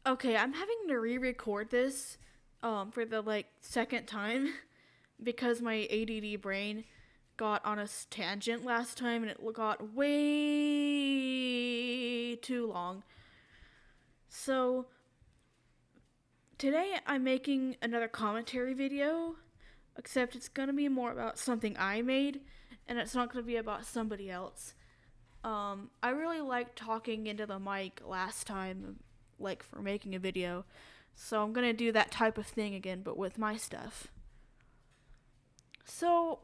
Okay, I'm having to re-record this for the second time because my ADD brain got on a tangent last time and it got way too long. So, today I'm making another commentary video, except it's going to be more about something I made and it's not going to be about somebody else. I really liked talking into the mic last time, like for making a video. So I'm gonna do that type of thing again, but with my stuff. So,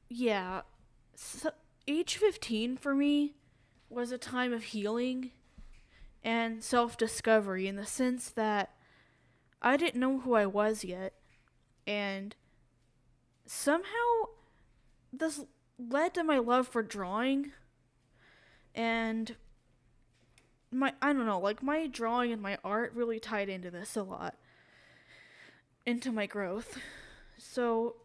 yeah. So, age 15 for me was a time of healing and self discovery in the sense that I didn't know who I was yet. And somehow this led to my love for drawing and my I don't know, like my drawing and my art really tied into this a lot, into my growth. So,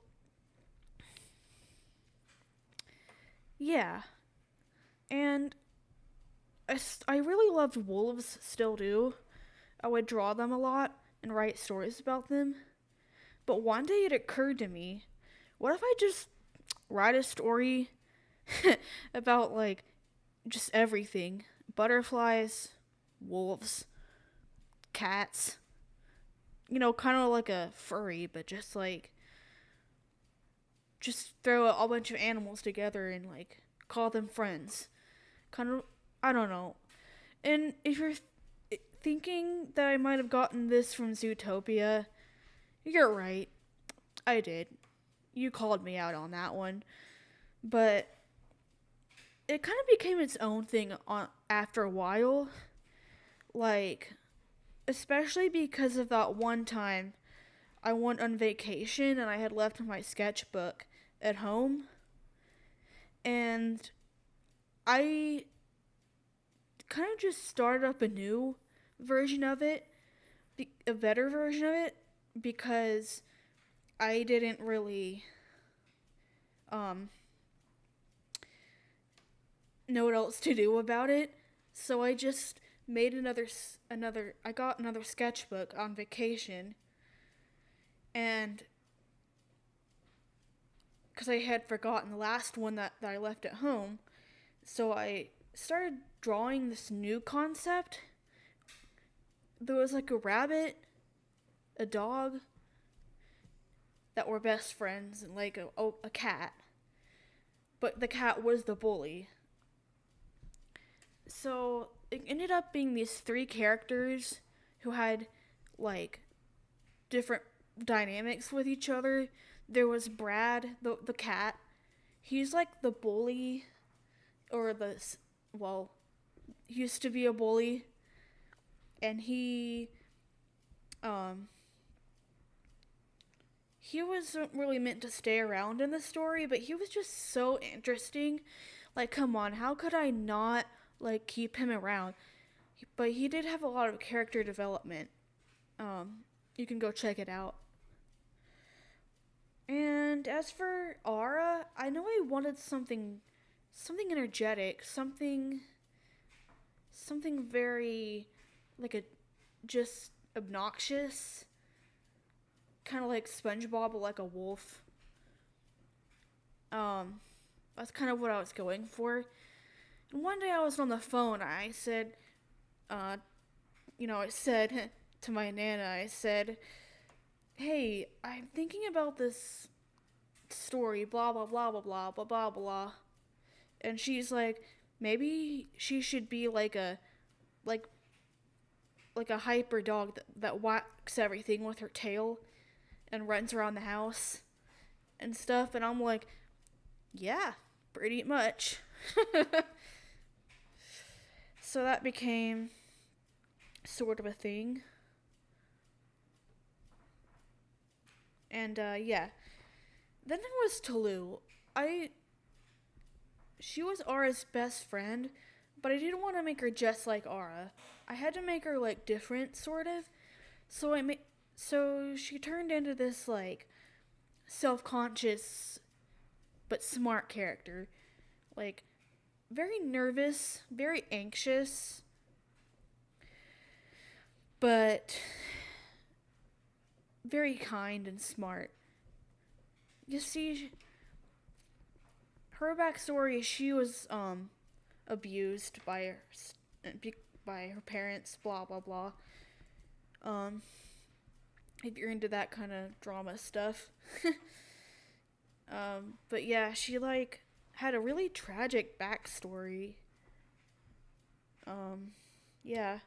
yeah. And I really loved wolves, still do. I would draw them a lot and write stories about them. But one day it occurred to me, what if I just write a story about just everything? Butterflies, wolves, cats. Kind of like a furry, but just throw a bunch of animals together and call them friends. Kind of, I don't know. And if you're thinking that I might have gotten this from Zootopia, you're right. I did. You called me out on that one. But it kind of became its own thing after a while. Like, especially because of that one time I went on vacation and I had left my sketchbook at home. And I kind of just started up a new version of it, a better version of it, because I didn't really um, know what else to do about it. So I just made another. I got another sketchbook on vacation, and because I had forgotten the last one that I left at home, so I started drawing this new concept. There was like a rabbit, a dog that were best friends, and a cat. But the cat was the bully. So it ended up being these three characters who had like different dynamics with each other. There was Brad, the cat. He's like the bully, or well, he used to be a bully, and um, he wasn't really meant to stay around in the story, but he was just so interesting. Like, come on, how could I not keep him around? But he did have a lot of character development. You can go check it out. And as for Aura, I know I wanted something energetic, something very a just obnoxious, kind of like SpongeBob, but like a wolf. Um, that's kind of what I was going for. And one day I was on the phone. I said, uh, I said to my nana, I said, "Hey, I'm thinking about this story, blah blah blah blah blah blah blah blah." And she's like, maybe she should be like like a hyper dog that whacks everything with her tail and runs around the house and stuff. And I'm like, yeah, pretty much. So that became sort of a thing. And yeah. Then there was Tolu. I She was Aura's best friend, but I didn't want to make her just like Aura. I had to make her different, sort of. So so she turned into this self-conscious but smart character. Like very nervous, very anxious, but very kind and smart. You see, her backstory, she was abused by her parents, blah blah blah. Um, if you're into that kind of drama stuff. But yeah, she like had a really tragic backstory. Um, yeah.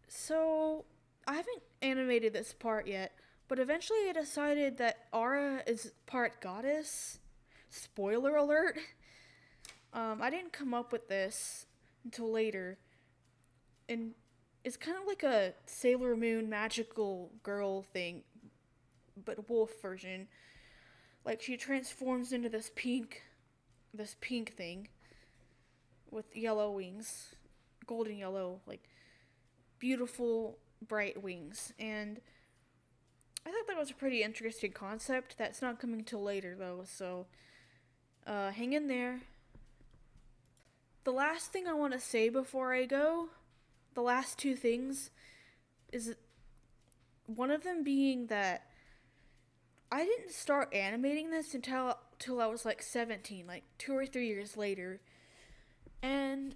So I haven't animated this part yet, but eventually I decided that Aura is part goddess. Spoiler alert. I didn't come up with this until later, and it's kind of like a Sailor Moon magical girl thing, but a wolf version. Like she transforms into this pink thing with yellow wings, golden yellow, like beautiful bright wings. And I thought that was a pretty interesting concept. That's not coming till later though, so hang in there. The last thing I want to say before I go, the last two things, is one of them being that I didn't start animating this until I was like 17, like 2 or 3 years later. And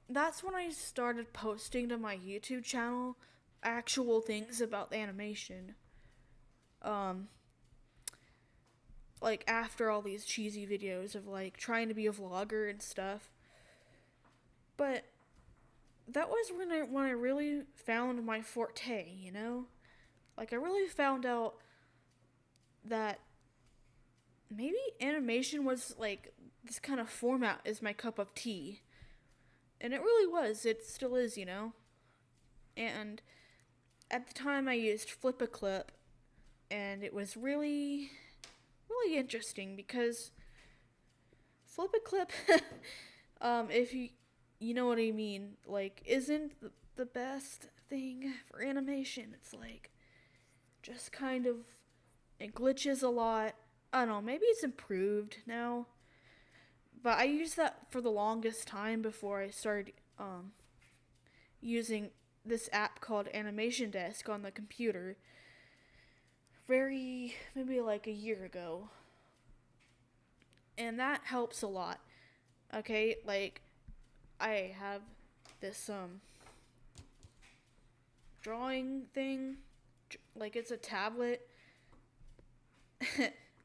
that's when I started posting to my YouTube channel actual things about the animation. Um, like after all these cheesy videos of like trying to be a vlogger and stuff. But that was when I really found my forte, you know? Like I really found out that maybe animation was like this kind of format is my cup of tea. And it really was. It still is, you know? And at the time I used Flip a Clip, and it was really, really interesting because Flip a Clip, if you know what I mean, like, isn't the best thing for animation. It's like, just kind of, it glitches a lot. I don't know, maybe it's improved now. But I used that for the longest time before I started using this app called Animation Desk on the computer. Maybe like a year ago. And that helps a lot. Okay, like I have this drawing thing, like it's a tablet.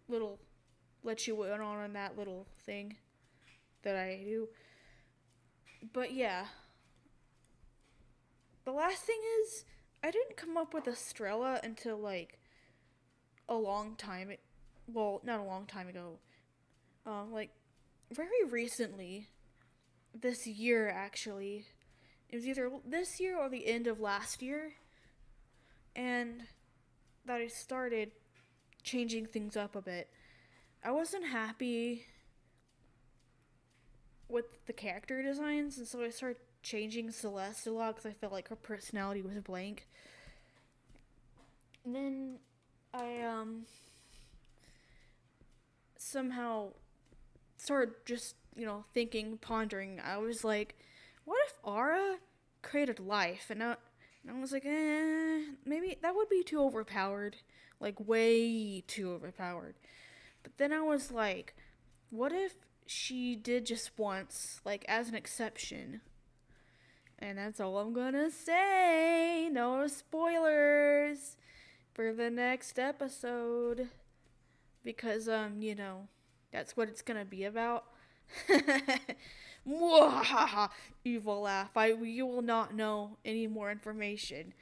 Little let you in on that little thing that I do. But yeah, the last thing is I didn't come up with Estrella until like a long time. Well, not a long time ago. Like very recently, this year actually. It was either this year or the end of last year, and that I started changing things up a bit. I wasn't happy with the character designs, and so I started changing Celeste a lot because I felt like her personality was blank. And then I somehow started just pondering. I was like, what if Aura created life? And I was like, maybe that would be too overpowered, like way too overpowered. But then I was like, what if she did just once, like as an exception? And that's all I'm gonna say. No spoilers for the next episode. Because, that's what it's gonna be about. Mwahaha! Evil laugh. You will not know any more information.